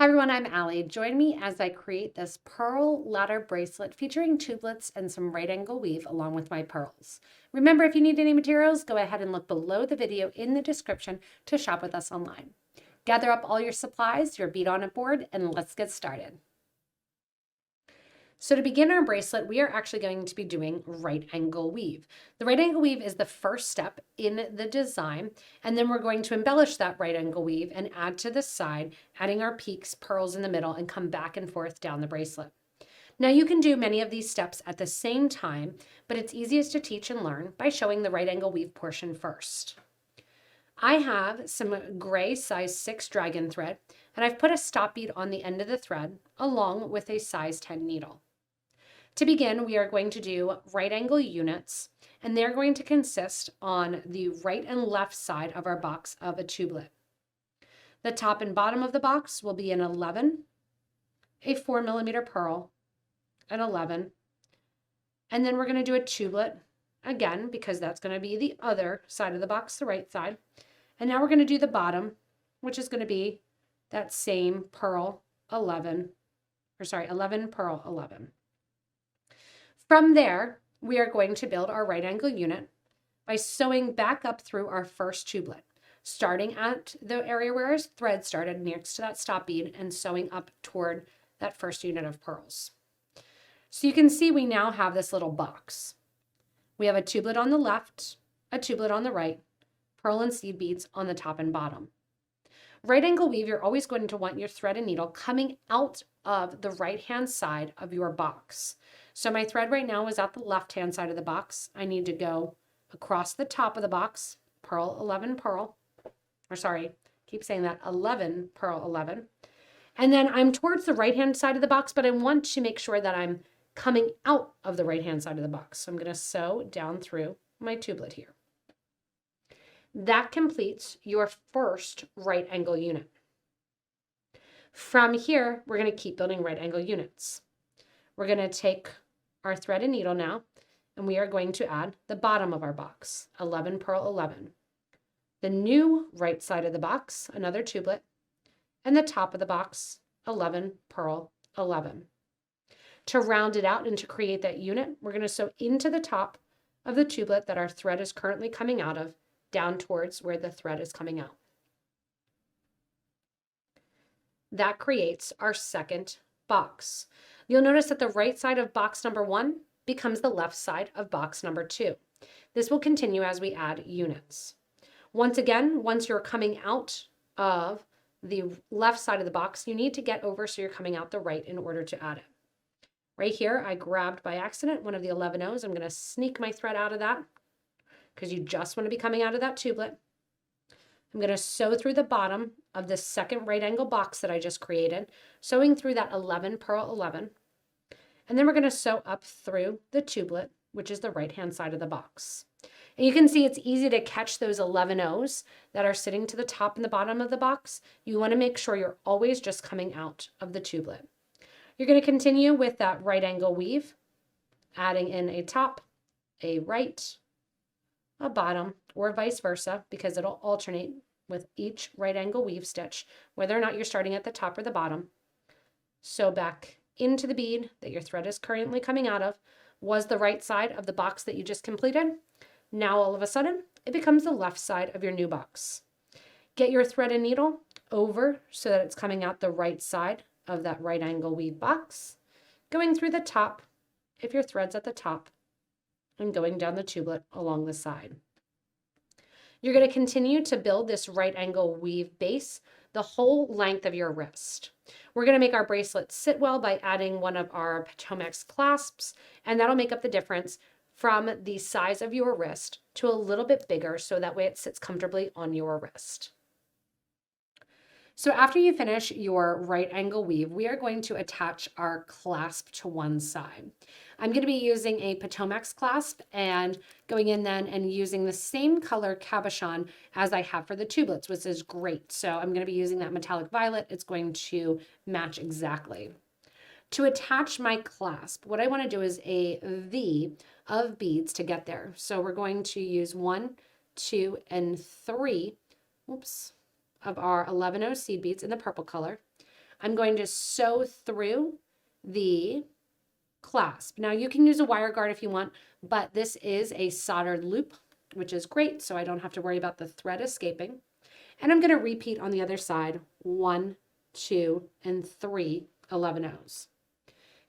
Hi everyone, I'm Allie. Join me as I create this Pearl Ladder Bracelet featuring tubelets and some right angle weave along with my pearls. Remember, if you need any materials, go ahead and look below the video in the description to shop with us online. Gather up all your supplies, your bead on a board, and let's get started. So to begin our bracelet, we are actually going to be doing right angle weave. The right angle weave is the first step in the design, and then we're going to embellish that right angle weave and add to the side, adding our peaks, pearls in the middle, and come back and forth down the bracelet. Now you can do many of these steps at the same time, but it's easiest to teach and learn by showing the right angle weave portion first. I have some gray size 6 dragon thread, and I've put a stop bead on the end of the thread along with a size 10 needle. To begin, we are going to do right angle units, and they're going to consist on the right and left side of our box of a tubelet. The top and bottom of the box will be an 11, a 4mm pearl, an 11, and then we're going to do a tubelet again because that's going to be the other side of the box, the right side. And now we're going to do the bottom, which is going to be that same pearl 11, 11 pearl 11. From there, we are going to build our right angle unit by sewing back up through our first tubelet, starting at the area where our thread started next to that stop bead and sewing up toward that first unit of pearls. So you can see we now have this little box. We have a tubelet on the left, a tubelet on the right, pearl and seed beads on the top and bottom. Right angle weave, you're always going to want your thread and needle coming out of the right-hand side of your box. So my thread right now is at the left-hand side of the box. I need to go across the top of the box, pearl 11 pearl, keep saying that, 11 pearl 11. And then I'm towards the right-hand side of the box, but I want to make sure that I'm coming out of the right-hand side of the box. So I'm going to sew down through my tubelet here. That completes your first right angle unit. From here, we're going to keep building right angle units. We're going to take our thread and needle now, and we are going to add the bottom of our box, 11 pearl 11. The new right side of the box, another tubelet, and the top of the box, 11 pearl 11. To round it out and to create that unit, we're going to sew into the top of the tubelet that our thread is currently coming out of, down towards where the thread is coming out. That creates our second box. You'll notice that the right side of box number 1 becomes the left side of box number 2. This will continue as we add units. Once again, once you're coming out of the left side of the box, you need to get over so you're coming out the right in order to add it. Right here, I grabbed by accident one of the 11 O's. I'm going to sneak my thread out of that because you just want to be coming out of that tubelet. I'm going to sew through the bottom of the second right angle box that I just created, sewing through that 11 pearl 11. And then we're going to sew up through the tubelet, which is the right-hand side of the box. And you can see it's easy to catch those 11 O's that are sitting to the top and the bottom of the box. You want to make sure you're always just coming out of the tubelet. You're going to continue with that right angle weave, adding in a top, a right, a bottom, or vice versa, because it'll alternate with each right angle weave stitch, whether or not you're starting at the top or the bottom. Sew back into the bead that your thread is currently coming out of was the right side of the box that you just completed. Now all of a sudden, it becomes the left side of your new box. Get your thread and needle over so that it's coming out the right side of that right angle weave box, going through the top if your thread's at the top, and going down the tubelet along the side. You're going to continue to build this right angle weave base the whole length of your wrist. We're going to make our bracelet sit well by adding one of our Potomac's clasps, and that'll make up the difference from the size of your wrist to a little bit bigger so that way it sits comfortably on your wrist. So after you finish your right angle weave, we are going to attach our clasp to one side. I'm going to be using a Potomac's clasp and going in then and using the same color cabochon as I have for the tubelets, which is great. So I'm going to be using that metallic violet. It's going to match exactly. To attach my clasp, what I want to do is a V of beads to get there. So we're going to use 1, 2, and 3, of our 11 seed beads in the purple color. I'm going to sew through the clasp. Now you can use a wire guard if you want, but this is a soldered loop, which is great, so I don't have to worry about the thread escaping. And I'm going to repeat on the other side, 1, 2, and 3 11-ohs.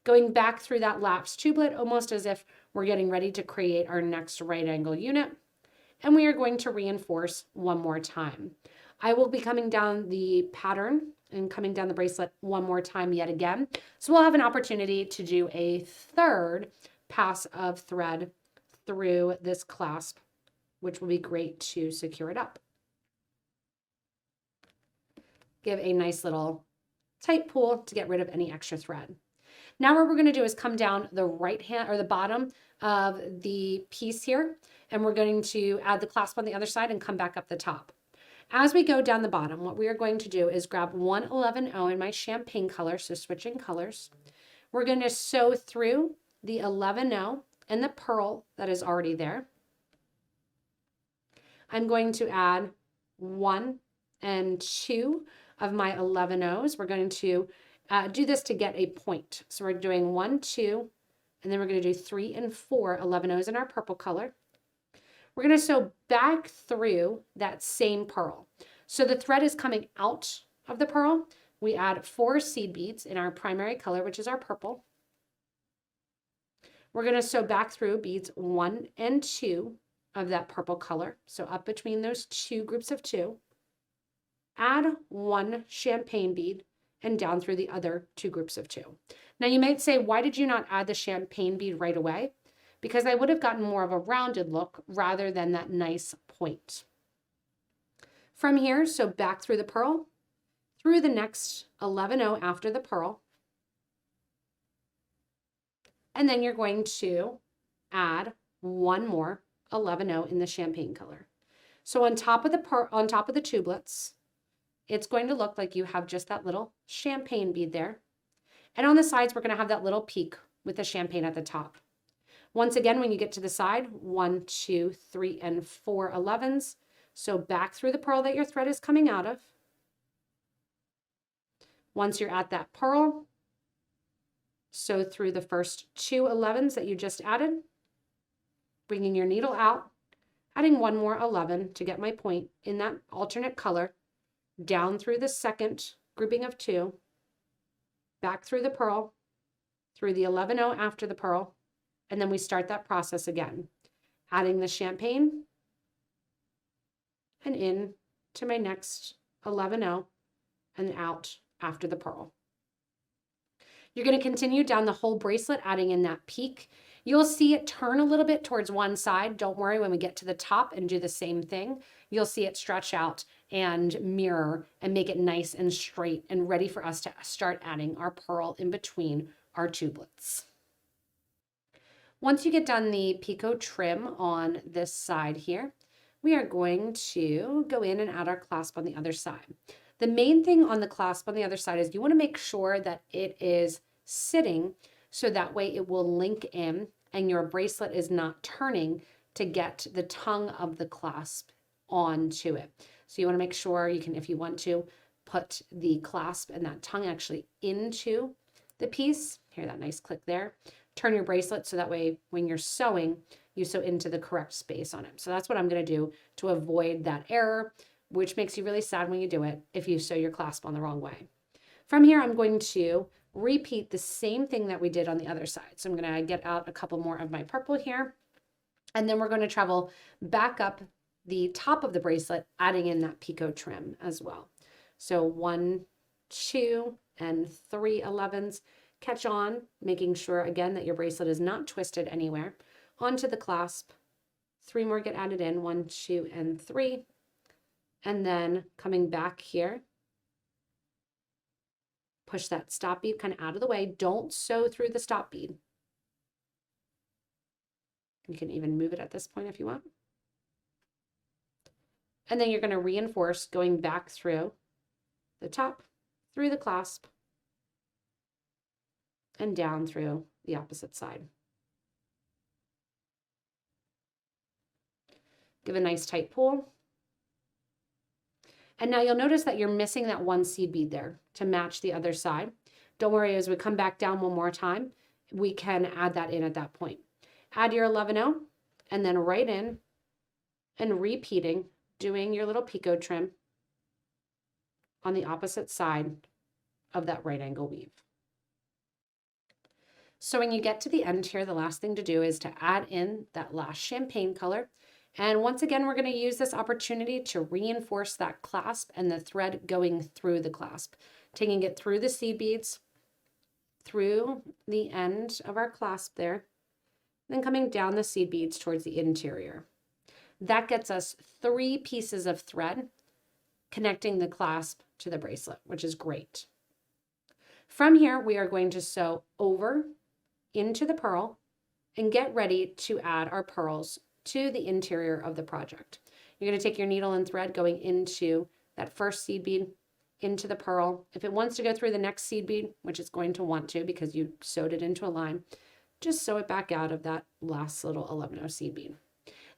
Going back through that lapsed tubelet almost as if we're getting ready to create our next right angle unit. And we are going to reinforce one more time. I will be coming down the pattern and coming down the bracelet one more time yet again. So we'll have an opportunity to do a third pass of thread through this clasp, which will be great to secure it up. Give a nice little tight pull to get rid of any extra thread. Now what we're going to do is come down the right hand or the bottom of the piece here, and we're going to add the clasp on the other side and come back up the top. As we go down the bottom, what we are going to do is grab one 11-0 in my champagne color, so switching colors. We're going to sew through the 11-0 and the pearl that is already there. I'm going to add 1 and 2 of my 11-0s. We're going to do this to get a point. So we're doing 1, 2, and then we're going to do 3 and 4 11-0s in our purple color. We're going to sew back through that same pearl. So the thread is coming out of the pearl. We add 4 seed beads in our primary color, which is our purple. We're going to sew back through beads 1 and 2 of that purple color. So up between those two groups of 2. Add 1 champagne bead and down through the other 2 groups of 2. Now you might say, why did you not add the champagne bead right away? Because I would have gotten more of a rounded look rather than that nice point. From here, so back through the pearl, through the next 11-0 after the pearl, and then you're going to add 1 more 11-0 in the champagne color. So on top of the tubelets, it's going to look like you have just that little champagne bead there. And on the sides, we're going to have that little peak with the champagne at the top. Once again, when you get to the side, 1, 2, 3, and 4 11s. So back through the pearl that your thread is coming out of. Once you're at that pearl, sew through the first 2 11s that you just added, bringing your needle out, adding 1 more 11 to get my point in that alternate color, down through the second grouping of 2, back through the pearl, through the 11-0 after the pearl, and then we start that process again, adding the champagne and in to my next 11-0 and out after the pearl. You're going to continue down the whole bracelet, adding in that peak. You'll see it turn a little bit towards one side. Don't worry, when we get to the top and do the same thing, you'll see it stretch out and mirror and make it nice and straight and ready for us to start adding our pearl in between our tubelets. Once you get done the picot trim on this side here, we are going to go in and add our clasp on the other side. The main thing on the clasp on the other side is you want to make sure that it is sitting so that way it will link in and your bracelet is not turning to get the tongue of the clasp onto it. So you want to make sure you can, if you want to, put the clasp and that tongue actually into the piece. Hear that nice click there. Turn your bracelet so that way when you're sewing, you sew into the correct space on it. So that's what I'm going to do to avoid that error, which makes you really sad when you do it if you sew your clasp on the wrong way. From here, I'm going to repeat the same thing that we did on the other side. So I'm going to get out a couple more of my purple here, and then we're going to travel back up the top of the bracelet, adding in that picot trim as well. So 1, 2, and 3 11s. Catch on, making sure again that your bracelet is not twisted anywhere. Onto the clasp, 3 more get added in, 1, 2, and 3. And then coming back here, push that stop bead kind of out of the way. Don't sew through the stop bead. You can even move it at this point if you want. And then you're going to reinforce going back through the top, through the clasp, and down through the opposite side. Give a nice tight pull. And now you'll notice that you're missing that one seed bead there to match the other side. Don't worry, as we come back down one more time, we can add that in at that point. Add your 11-0 and then right in and repeating, doing your little picot trim on the opposite side of that right angle weave. So when you get to the end here, the last thing to do is to add in that last champagne color. And once again, we're going to use this opportunity to reinforce that clasp and the thread going through the clasp, taking it through the seed beads, through the end of our clasp there, then coming down the seed beads towards the interior. That gets us 3 pieces of thread connecting the clasp to the bracelet, which is great. From here, we are going to sew over into the pearl and get ready to add our pearls to the interior of the project. You're going to take your needle and thread going into that first seed bead, into the pearl. If it wants to go through the next seed bead, which it's going to want to because you sewed it into a line, just sew it back out of that last little 11-0 seed bead.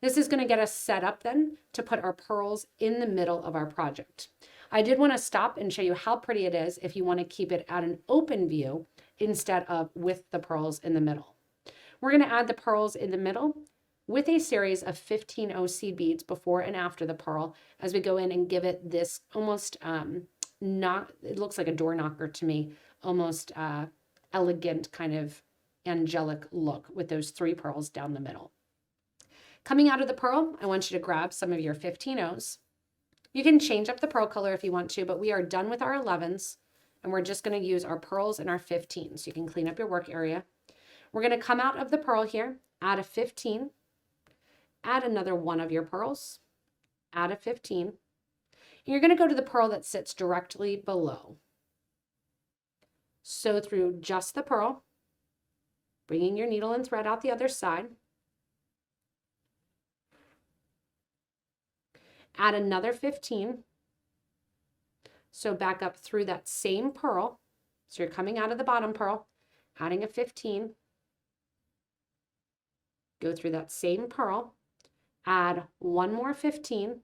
This is going to get us set up then to put our pearls in the middle of our project. I did want to stop and show you how pretty it is if you want to keep it at an open view instead of with the pearls in the middle. We're going to add the pearls in the middle with a series of 15-0 seed beads before and after the pearl as we go in and give it this almost it looks like a door knocker to me, almost elegant kind of angelic look with those 3 pearls down the middle. Coming out of the pearl, I want you to grab some of your 15-0s. You can change up the pearl color if you want to, but we are done with our 11s and we're just going to use our pearls and our 15s. So you can clean up your work area. We're going to come out of the pearl here, add a 15, add another one of your pearls, add a 15. And you're going to go to the pearl that sits directly below. Sew through just the pearl, bringing your needle and thread out the other side. Add another 15. So back up through that same pearl. So you're coming out of the bottom pearl, adding a 15. Go through that same pearl, add one more 15,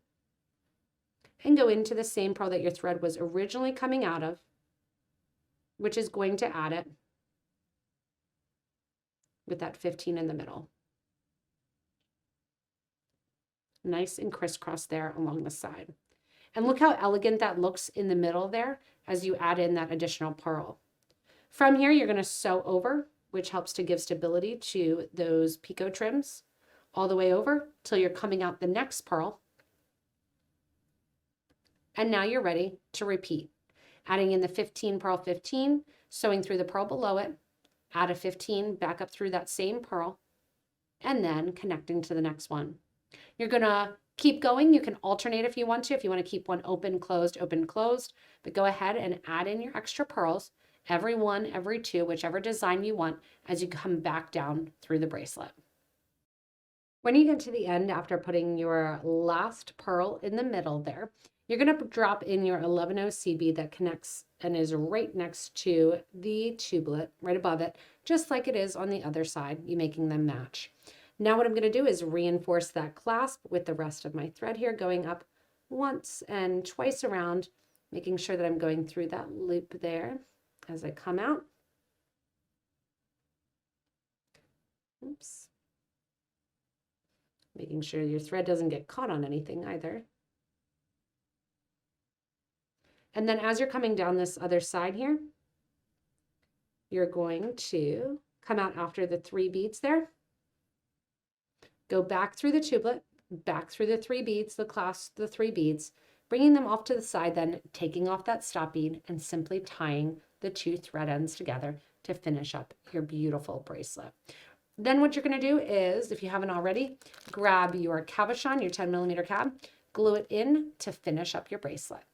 and go into the same pearl that your thread was originally coming out of, which is going to add it with that 15 in the middle. Nice and crisscross there along the side. And look how elegant that looks in the middle there as you add in that additional pearl. From here, you're going to sew over, which helps to give stability to those picot trims all the way over till you're coming out the next pearl. And now you're ready to repeat. Adding in the 15 pearl 15, sewing through the pearl below it, add a 15 back up through that same pearl, and then connecting to the next one. You're going to keep going. You can alternate if you want to. If you want to keep one open, closed, but go ahead and add in your extra pearls, every 1, every 2, whichever design you want as you come back down through the bracelet. When you get to the end, after putting your last pearl in the middle there, you're going to drop in your 11-0 seed bead that connects and is right next to the tubelet, right above it, just like it is on the other side, you making them match. Now what I'm going to do is reinforce that clasp with the rest of my thread here, going up once and twice around, making sure that I'm going through that loop there as I come out. Oops. Making sure your thread doesn't get caught on anything either. And then as you're coming down this other side here, you're going to come out after the 3 beads there. Go back through the tubelet, back through the 3 beads, the clasp, the 3 beads, bringing them off to the side, then taking off that stop bead and simply tying the 2 thread ends together to finish up your beautiful bracelet. Then what you're going to do is, if you haven't already, grab your cabochon, your 10mm cab, glue it in to finish up your bracelet.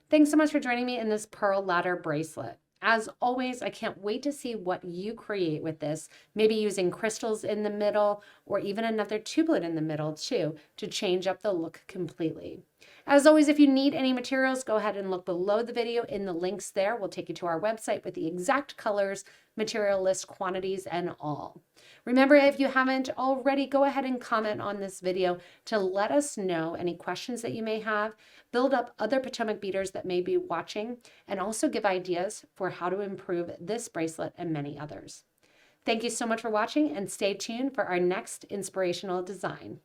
Thanks so much for joining me in this Pearl Ladder bracelet. As always, I can't wait to see what you create with this, maybe using crystals in the middle or even another tubelet in the middle too, to change up the look completely. As always, if you need any materials, go ahead and look below the video in the links there. We'll take you to our website with the exact colors, material list, quantities, and all. Remember, if you haven't already, go ahead and comment on this video to let us know any questions that you may have, build up other Potomac beaders that may be watching, and also give ideas for how to improve this bracelet and many others. Thank you so much for watching, and stay tuned for our next inspirational design.